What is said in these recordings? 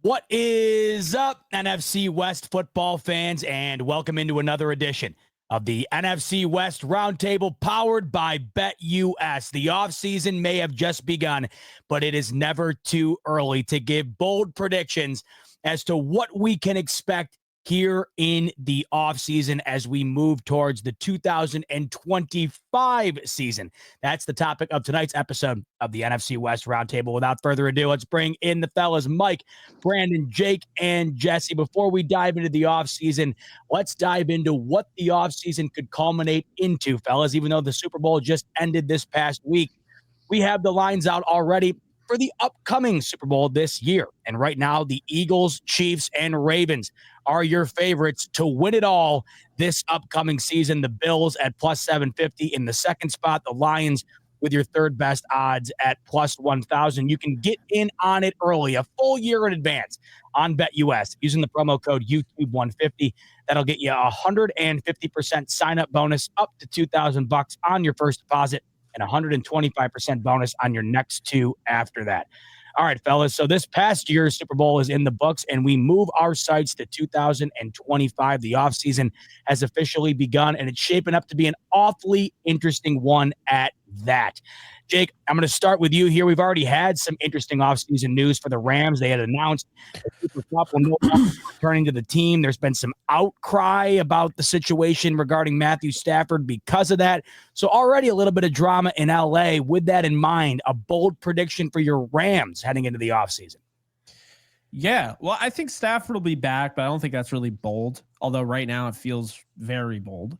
What is up, NFC West football fans, and welcome into another edition of the NFC West Roundtable powered by BetUS. The offseason may have just begun, but it is never too early to give bold predictions as to what we can expect here in the offseason as we move towards the 2025 season. That's the topic of tonight's episode of the NFC West Roundtable. Without further ado, let's bring in the fellas, Mike, Brandon, Jake, and Jesse. Before we dive into the offseason, let's dive into what the offseason could culminate into, fellas. Even though the Super Bowl just ended this past week, we have the lines out already for the upcoming Super Bowl this year. And right now, the Eagles, Chiefs, and Ravens are your favorites to win it all this upcoming season. The Bills at plus 750 in the second spot. The Lions with your third best odds at plus 1,000. You can get in on it early, a full year in advance on BetUS using the promo code YouTube150. That'll get you a 150% sign-up bonus up to $2,000 on your first deposit and 125% bonus on your next two after that. All right, fellas. So this past year's Super Bowl is in the books, and we move our sights to 2025. The offseason has officially begun, and it's shaping up to be an awfully interesting one at that. Jake, I'm going to start with you here. We've already had some interesting offseason news for the Rams. They had announced that Cooper Kupp will no longer be returning to the team. There's been some outcry about the situation regarding Matthew Stafford because of that. So already a little bit of drama in LA. With that in mind, a bold prediction for your Rams heading into the offseason. Yeah, well, I think Stafford will be back, but I don't think that's really bold, although right now it feels very bold.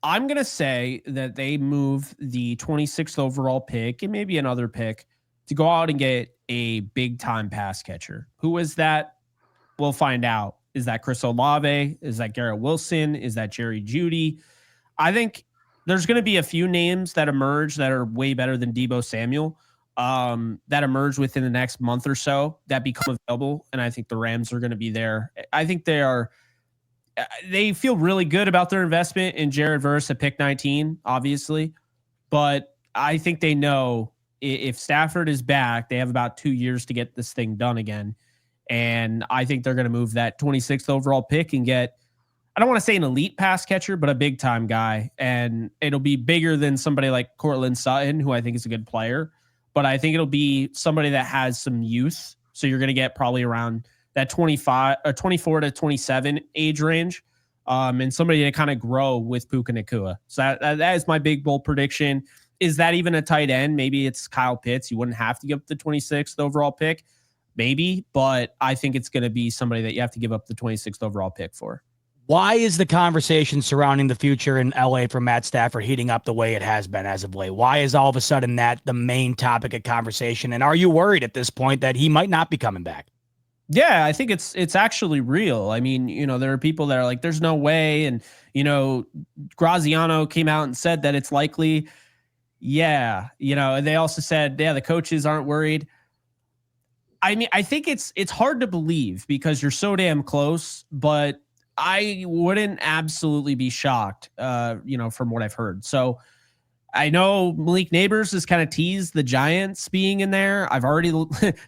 I'm going to say that they move the 26th overall pick and maybe another pick to go out and get a big-time pass catcher. Who is that? We'll find out. Is that Chris Olave? Is that Garrett Wilson? Is that Jerry Jeudy? I think there's going to be a few names that emerge that are way better than Deebo Samuel that emerge within the next month or so that become available, and I think the Rams are going to be there. I think they feel really good about their investment in Jared Verse at pick 19, obviously. But I think they know if Stafford is back, they have about 2 years to get this thing done again. And I think they're going to move that 26th overall pick and get, I don't want to say an elite pass catcher, but a big time guy. And it'll be bigger than somebody like Cortland Sutton, who I think is a good player. But I think it'll be somebody that has some youth. So you're going to get probably around that 24 to 27 age range, and somebody to kind of grow with Puka Nacua. So that is my big bold prediction. Is that even a tight end? Maybe it's Kyle Pitts. You wouldn't have to give up the 26th overall pick, maybe, but I think it's going to be somebody that you have to give up the 26th overall pick for. Why is the conversation surrounding the future in LA for Matt Stafford heating up the way it has been as of late? Why is all of a sudden that the main topic of conversation? And are you worried at this point that he might not be coming back? Yeah, I think it's actually real. I mean, there are people that are like, there's no way. And, Graziano came out and said that it's likely. Yeah. And they also said, yeah, the coaches aren't worried. I mean, I think it's hard to believe because you're so damn close, but I wouldn't absolutely be shocked, from what I've heard. So I know Malik Neighbors has kind of teased the Giants being in there. I've already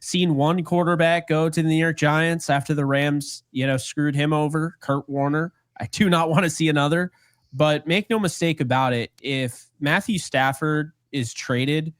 seen one quarterback go to the New York Giants after the Rams, screwed him over, Kurt Warner. I do not want to see another, but make no mistake about it. If Matthew Stafford is traded,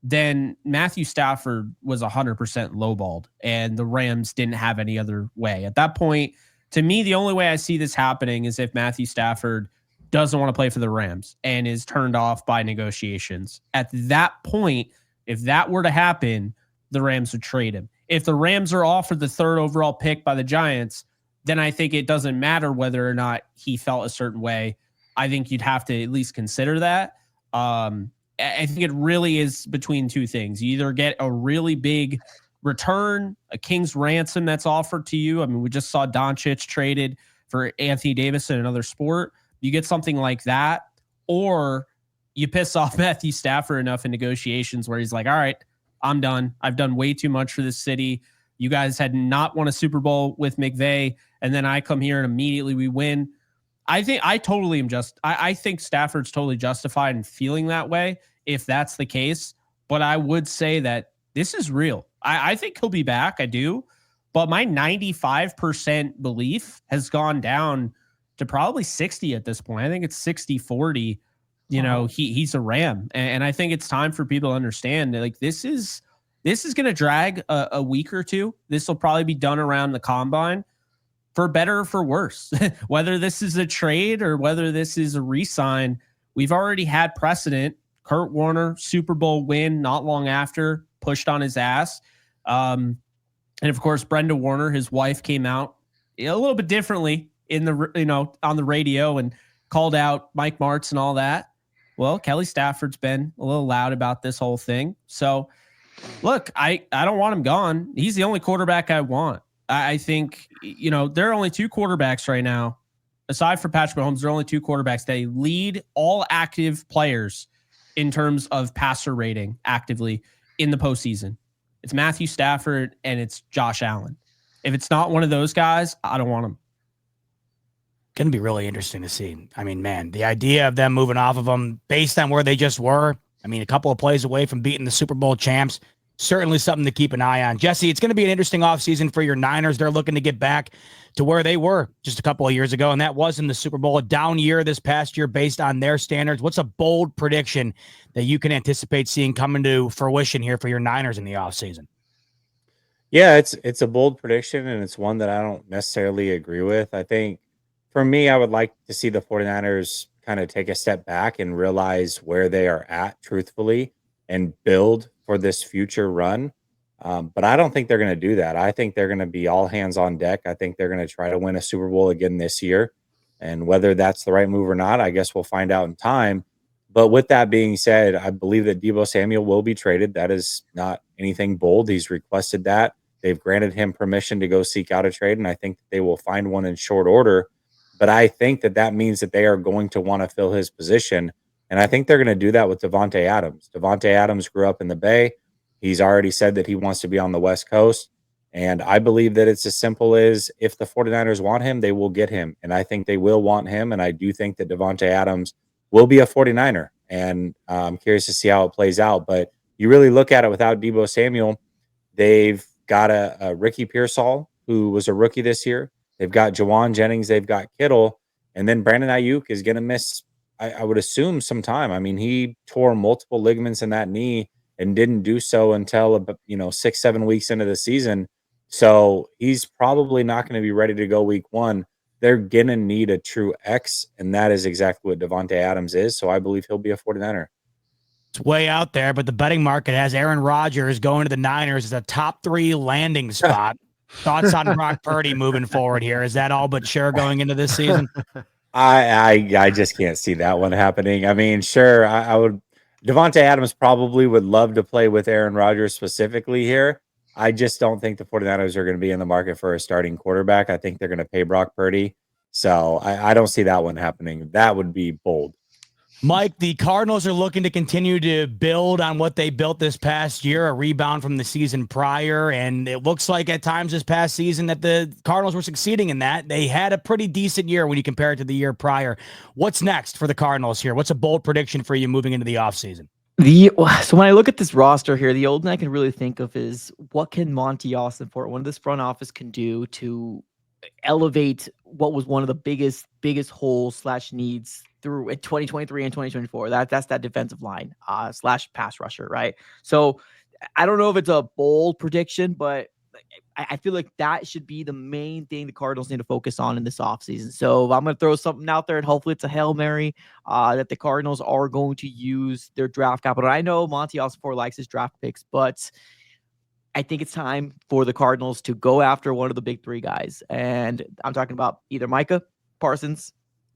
then Matthew Stafford was 100% lowballed and the Rams didn't have any other way. At that point, to me, the only way I see this happening is if Matthew Stafford doesn't want to play for the Rams and is turned off by negotiations. At that point, if that were to happen, the Rams would trade him. If the Rams are offered the third overall pick by the Giants, then I think it doesn't matter whether or not he felt a certain way. I think you'd have to at least consider that. I think it really is between two things. You either get a really big return, a king's ransom that's offered to you. I mean, we just saw Doncic traded for Anthony Davis in another sport. You get something like that, or you piss off Matthew Stafford enough in negotiations where he's like, all right, I'm done. I've done way too much for this city. You guys had not won a Super Bowl with McVay, and then I come here and immediately we win. I think Stafford's totally justified in feeling that way if that's the case. But I would say that this is real. I think he'll be back. I do. But my 95% belief has gone down to probably 60 at this point. I think it's 60-40. He's a Ram. And I think it's time for people to understand that, like, this is going to drag a week or two. This will probably be done around the combine, for better or for worse. Whether this is a trade or whether this is a re-sign, we've already had precedent. Kurt Warner, Super Bowl win not long after, pushed on his ass. And of course, Brenda Warner, his wife, came out a little bit differently on the radio and called out Mike Martz and all that. Well, Kelly Stafford's been a little loud about this whole thing. So, look, I don't want him gone. He's the only quarterback I want. I think, there are only two quarterbacks right now. Aside from Patrick Mahomes, there are only two quarterbacks that lead all active players in terms of passer rating actively in the postseason. It's Matthew Stafford and it's Josh Allen. If it's not one of those guys, I don't want him. Going to be really interesting to see. I mean, man, the idea of them moving off of them based on where they just were, I mean, a couple of plays away from beating the Super Bowl champs, certainly something to keep an eye on. Jesse, it's going to be an interesting offseason for your Niners. They're looking to get back to where they were just a couple of years ago, and that was in the Super Bowl, a down year this past year based on their standards. What's a bold prediction that you can anticipate seeing coming to fruition here for your Niners in the offseason? Yeah, it's a bold prediction, and it's one that I don't necessarily agree with. I think for me, I would like to see the 49ers kind of take a step back and realize where they are at, truthfully, and build for this future run. But I don't think they're going to do that. I think they're going to be all hands on deck. I think they're going to try to win a Super Bowl again this year. And whether that's the right move or not, I guess we'll find out in time. But with that being said, I believe that Deebo Samuel will be traded. That is not anything bold. He's requested that. They've granted him permission to go seek out a trade, and I think they will find one in short order. But I think that means that they are going to want to fill his position. And I think they're going to do that with Davante Adams. Davante Adams grew up in the Bay. He's already said that he wants to be on the West Coast. And I believe that it's as simple as if the 49ers want him, they will get him. And I think they will want him. And I do think that Davante Adams will be a 49er. And I'm curious to see how it plays out. But you really look at it without Deebo Samuel, they've got a Ricky Pearsall, who was a rookie this year. They've got Jawan Jennings. They've got Kittle. And then Brandon Ayuk is going to miss, I would assume, some time. I mean, he tore multiple ligaments in that knee and didn't do so until 6-7 weeks into the season. So he's probably not going to be ready to go week one. They're going to need a true X, and that is exactly what Davante Adams is. So I believe he'll be a 49er. It's way out there, but the betting market has Aaron Rodgers going to the Niners as a top 3 landing spot. Thoughts on Brock Purdy moving forward here? Is that all but sure going into this season? I just can't see that one happening. I mean, sure, I would. Davante Adams probably would love to play with Aaron Rodgers specifically here. I just don't think the 49ers are going to be in the market for a starting quarterback. I think they're going to pay Brock Purdy. So I don't see that one happening. That would be bold. Mike, the Cardinals are looking to continue to build on what they built this past year, a rebound from the season prior. And it looks like at times this past season that the Cardinals were succeeding in that. They had a pretty decent year when you compare it to the year prior. What's next for the Cardinals here? What's a bold prediction for you moving into the offseason? So when I look at this roster here, the old thing I can really think of is what can Monty Ossenfort, what this front office can do to elevate what was one of the biggest holes / needs through in 2023 and 2024. That's that defensive line / pass rusher, right? So I don't know if it's a bold prediction, but I feel like that should be the main thing the Cardinals need to focus on in this offseason. So I'm going to throw something out there, and hopefully it's a Hail Mary that the Cardinals are going to use their draft capital. I know Monty Ossenfort likes his draft picks, but I think it's time for the Cardinals to go after one of the big 3 guys. And I'm talking about either Micah Parsons,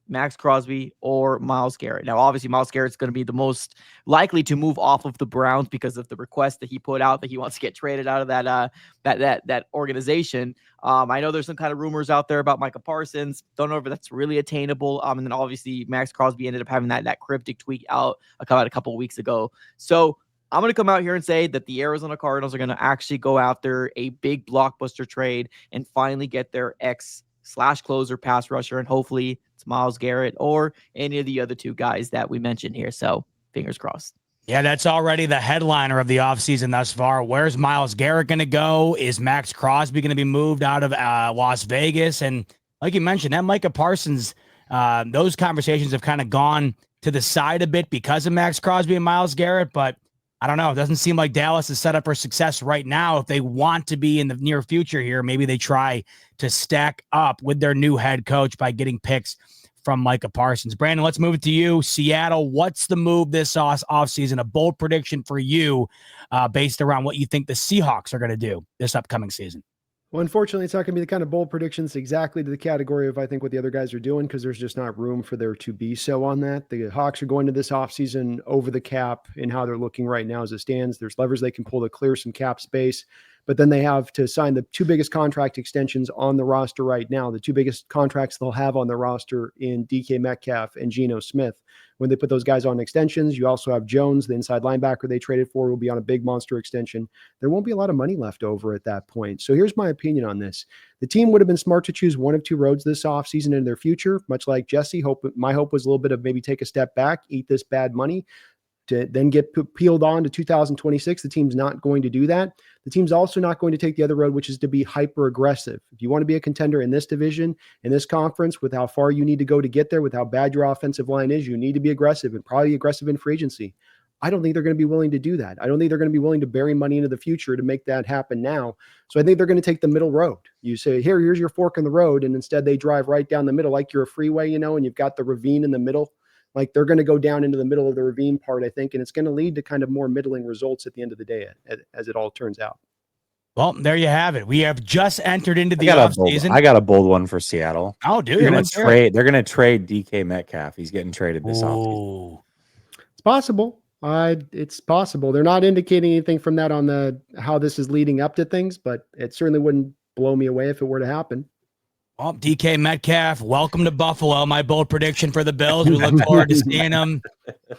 Max Crosby, or Myles Garrett. Now, obviously, Myles Garrett's going to be the most likely to move off of the Browns because of the request that he put out that he wants to get traded out of that organization. I know there's some kind of rumors out there about Micah Parsons. Don't know if that's really attainable. And then obviously Max Crosby ended up having that cryptic tweet out a couple of weeks ago. So I'm going to come out here and say that the Arizona Cardinals are going to actually go after a big blockbuster trade and finally get their X/closer pass rusher, and hopefully it's Myles Garrett or any of the other 2 guys that we mentioned here. So fingers crossed. Yeah, that's already the headliner of the offseason thus far. Where's Myles Garrett going to go? Is Max Crosby going to be moved out of Las Vegas? And like you mentioned, that Micah Parsons, those conversations have kind of gone to the side a bit because of Max Crosby and Myles Garrett. But I don't know. It doesn't seem like Dallas is set up for success right now. If they want to be in the near future here, maybe they try to stack up with their new head coach by getting picks from Micah Parsons. Brandon, let's move it to you. Seattle, what's the move this offseason? A bold prediction for you based around what you think the Seahawks are going to do this upcoming season. Well, unfortunately, it's not going to be the kind of bold predictions exactly to the category of, I think, what the other guys are doing, because there's just not room for there to be so on that. The Hawks are going to this offseason over the cap in how they're looking right now as it stands. There's levers they can pull to clear some cap space, but then they have to sign the two biggest contract extensions on the roster right now, the two biggest contracts they'll have on the roster in DK Metcalf and Geno Smith. When they put those guys on extensions, you also have Jones, the inside linebacker they traded for, will be on a big monster extension. There won't be a lot of money left over at that point. So here's my opinion on this. The team would have been smart to choose one of two roads this offseason in their future, much like Jesse. My hope was a little bit of maybe take a step back, eat this bad money, to then get peeled on to 2026. The team's not going to do that. The team's also not going to take the other road, which is to be hyper aggressive. If you want to be a contender in this division, in this conference, with how far you need to go to get there, with how bad your offensive line is, you need to be aggressive, and probably aggressive in free agency. I don't think they're going to be willing to do that. I don't think they're going to be willing to bury money into the future to make that happen now. So I think they're going to take the middle road. You say, here's your fork in the road. And instead they drive right down the middle, like you're a freeway, and you've got the ravine in the middle. Like they're going to go down into the middle of the ravine part, I think, and it's going to lead to kind of more middling results at the end of the day, as it all turns out. Well, there you have it. We have just entered into the offseason. I got a bold one for Seattle. Oh, dude. They're going to trade DK Metcalf. He's getting traded this offseason. It's possible. It's possible. They're not indicating anything from that on how this is leading up to things, but it certainly wouldn't blow me away if it were to happen. Well, DK Metcalf, welcome to Buffalo. My bold prediction for the Bills. We look forward to seeing them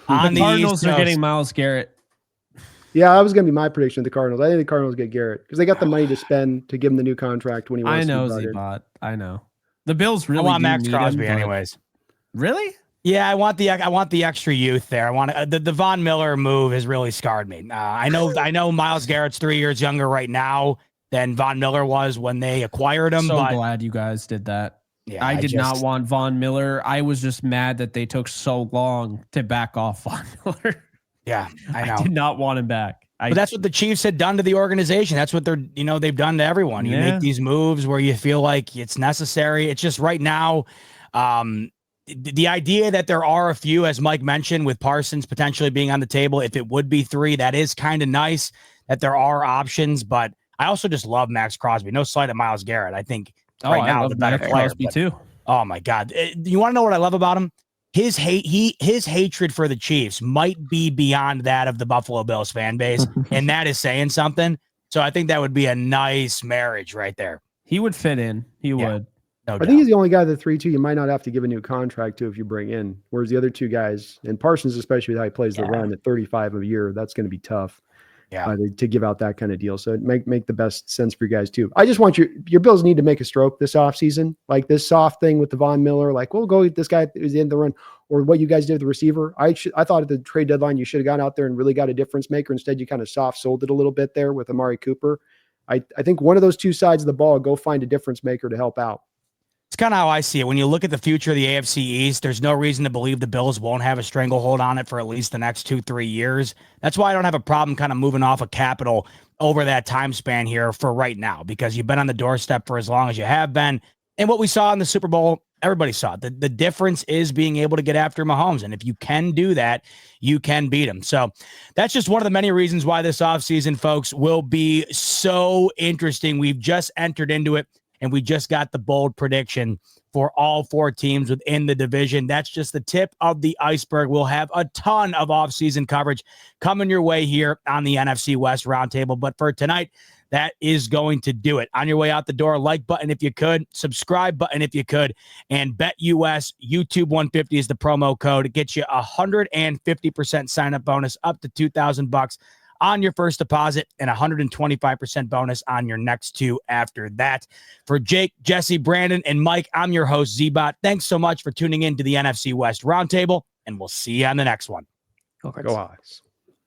on the Cardinals East are getting Myles Garrett. Yeah, that was going to be my prediction of the Cardinals. I think the Cardinals get Garrett because they got the money to spend to give him the new contract when he wants to. I know, Z-Bot. I know. The Bills really I want do Max need Crosby him, anyways. Really? Yeah, I want the extra youth there. I want the Von Miller move has really scarred me. I know Myles Garrett's 3 years younger right now than Von Miller was when they acquired him. So glad you guys did that. Yeah, I did not want Von Miller. I was just mad that they took so long to back off Von Miller. Yeah, I know. I did not want him back. But that's what the Chiefs had done to the organization. That's what they've done to everyone. You make these moves where you feel like it's necessary. It's just right now, the idea that there are a few, as Mike mentioned, with Parsons potentially being on the table, if it would be 3, that is kind of nice that there are options. But I also just love Max Crosby. No slight at Myles Garrett. I think right now the better player. Crosby too. Oh my God! You want to know what I love about him? His hatred for the Chiefs might be beyond that of the Buffalo Bills fan base, and that is saying something. So I think that would be a nice marriage right there. He would fit in. He would. No I doubt. think he's the only guy that 3-2 you might not have to give a new contract to if you bring in. Whereas the other two guys, and Parsons especially with how he plays the run at 35 a year, that's going to be tough. To give out that kind of deal. So it make the best sense for you guys too. I just want your Bills need to make a stroke this offseason. Like this soft thing with the Von Miller, like we'll go with this guy who's in the run, or what you guys did with the receiver. I thought at the trade deadline you should have gone out there and really got a difference maker. Instead, you kind of soft sold it a little bit there with Amari Cooper. I think one of those two sides of the ball, go find a difference maker to help out. It's kind of how I see it. When you look at the future of the AFC East, there's no reason to believe the Bills won't have a stranglehold on it for at least the next 2-3 years. That's why I don't have a problem kind of moving off of capital over that time span here for right now, because you've been on the doorstep for as long as you have been. And what we saw in the Super Bowl, everybody saw it. The difference is being able to get after Mahomes. And if you can do that, you can beat him. So that's just one of the many reasons why this offseason, folks, will be so interesting. We've just entered into it. And we just got the bold prediction for all 4 teams within the division. That's just the tip of the iceberg. We'll have a ton of offseason coverage coming your way here on the NFC West Roundtable. But for tonight, that is going to do it. On your way out the door, like button if you could, subscribe button if you could, and BetUS YouTube 150 is the promo code. It gets you 150% sign-up bonus up to $2,000 on your first deposit and 125% bonus on your next 2 after that. For Jake, Jesse, Brandon, and Mike, I'm your host, Z-Bot. Thanks so much for tuning in to the NFC West Roundtable, and we'll see you on the next one. Go Hawks.